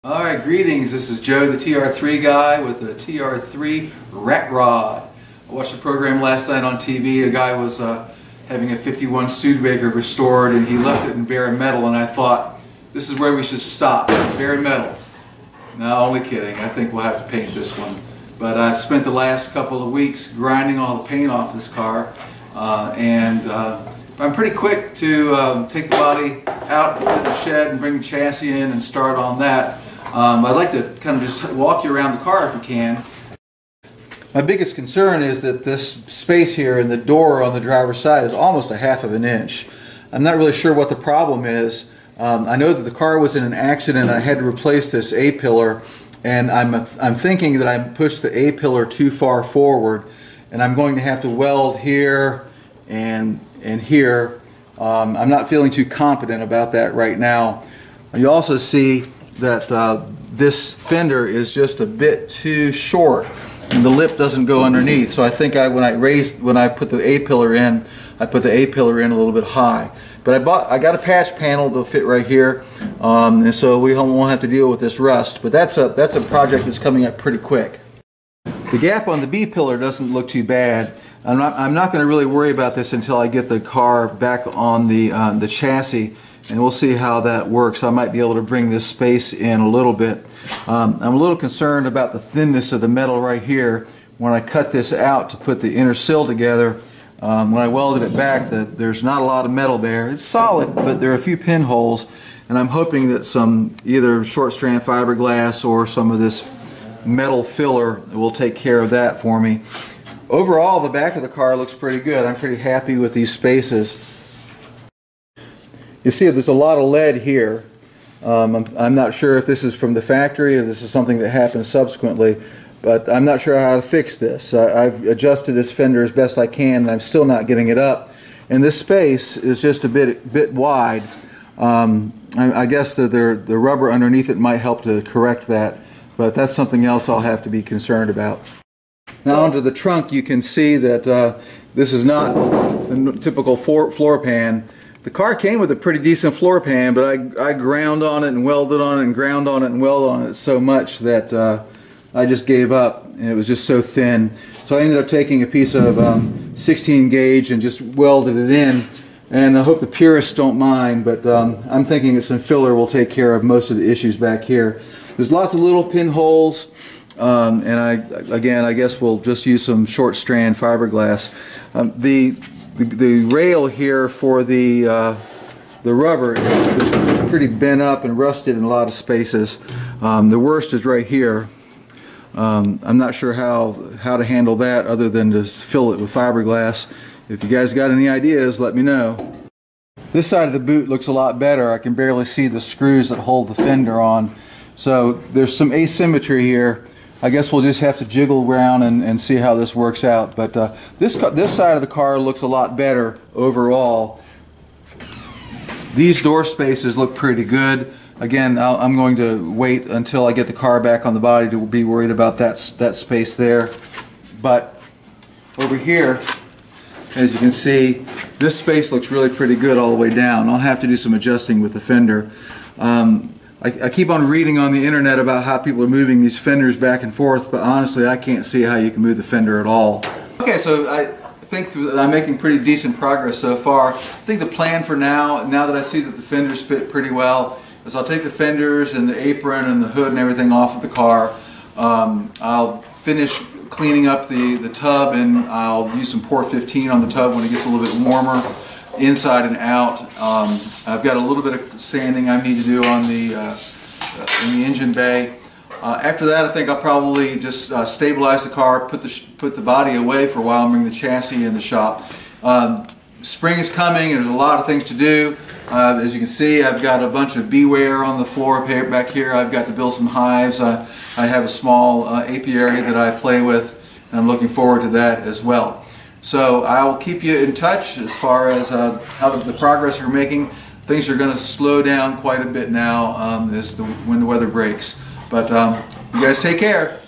Alright, greetings. This is Joe, the TR3 guy with the TR3 Rat Rod. I watched the program last night on TV. A guy was having a 51 Studebaker restored and he left it in bare metal, and I thought, this is where we should stop. Bare metal. No, only kidding. I think we'll have to paint this one. But I spent the last couple of weeks grinding all the paint off this car, and I'm pretty quick to take the body out in the shed and bring the chassis in and start on that. I'd like to kind of just walk you around the car if we can. My biggest concern is that this space here in the door on the driver's side is almost a half of an inch. I'm not really sure what the problem is. I know that the car was in an accident and I had to replace this A-pillar, and I'm thinking that I pushed the A-pillar too far forward, and I'm going to have to weld here and here. I'm not feeling too confident about that right now. You also see that this fender is just a bit too short and the lip doesn't go underneath, so I think when I put the A-pillar in, I put the A-pillar in a little bit high. But I got a patch panel that'll fit right here, and so we won't have to deal with this rust. But that's a project that's coming up pretty quick. The gap on the B-pillar doesn't look too bad. I'm not going to really worry about this until I get the car back on the chassis, and we'll see how that works. I might be able to bring this space in a little bit. I'm a little concerned about the thinness of the metal right here. When I cut this out to put the inner sill together, when I welded it back, there's not a lot of metal there. It's solid, but there are a few pinholes, and I'm hoping that some either short strand fiberglass or some of this metal filler will take care of that for me. Overall, the back of the car looks pretty good. I'm pretty happy with these spaces. You see there's a lot of lead here. I'm not sure if this is from the factory or if this is something that happened subsequently, but I'm not sure how to fix this. I've adjusted this fender as best I can, and I'm still not getting it up. And this space is just a bit wide. I guess the rubber underneath it might help to correct that, but that's something else I'll have to be concerned about. Now onto the trunk, you can see that this is not the typical floor pan. The car came with a pretty decent floor pan, but I ground on it and welded on it and ground on it and welded on it so much that I just gave up, and it was just so thin. So I ended up taking a piece of 16 gauge and just welded it in, and I hope the purists don't mind, but I'm thinking that some filler will take care of most of the issues back here. There's lots of little pinholes, and I guess we'll just use some short strand fiberglass. The rail here for the rubber is pretty bent up and rusted in a lot of spaces. The worst is right here. I'm not sure how to handle that other than to fill it with fiberglass. If you guys got any ideas, let me know. This side of the boot looks a lot better. I can barely see the screws that hold the fender on. So there's some asymmetry here. I guess we'll just have to jiggle around and see how this works out. But this side of the car looks a lot better overall. These door spaces look pretty good. Again, I'm going to wait until I get the car back on the body to be worried about that space there. But over here, as you can see, this space looks really pretty good all the way down. I'll have to do some adjusting with the fender. I keep on reading on the internet about how people are moving these fenders back and forth, but honestly I can't see how you can move the fender at all. Okay, so I think that I'm making pretty decent progress so far. I think the plan for now that I see that the fenders fit pretty well, is I'll take the fenders and the apron and the hood and everything off of the car. I'll finish cleaning up the tub, and I'll use some Port 15 on the tub when it gets a little bit warmer, inside and out. I've got a little bit of sanding I need to do on in the engine bay. After that, I think I'll probably just stabilize the car, put the body away for a while, and bring the chassis in the shop. Spring is coming, and there's a lot of things to do. As you can see, I've got a bunch of beeware on the floor back here. I've got to build some hives. I have a small apiary that I play with, and I'm looking forward to that as well. So I'll keep you in touch as far as how the progress we're making. Things are going to slow down quite a bit now when the weather breaks. But you guys take care.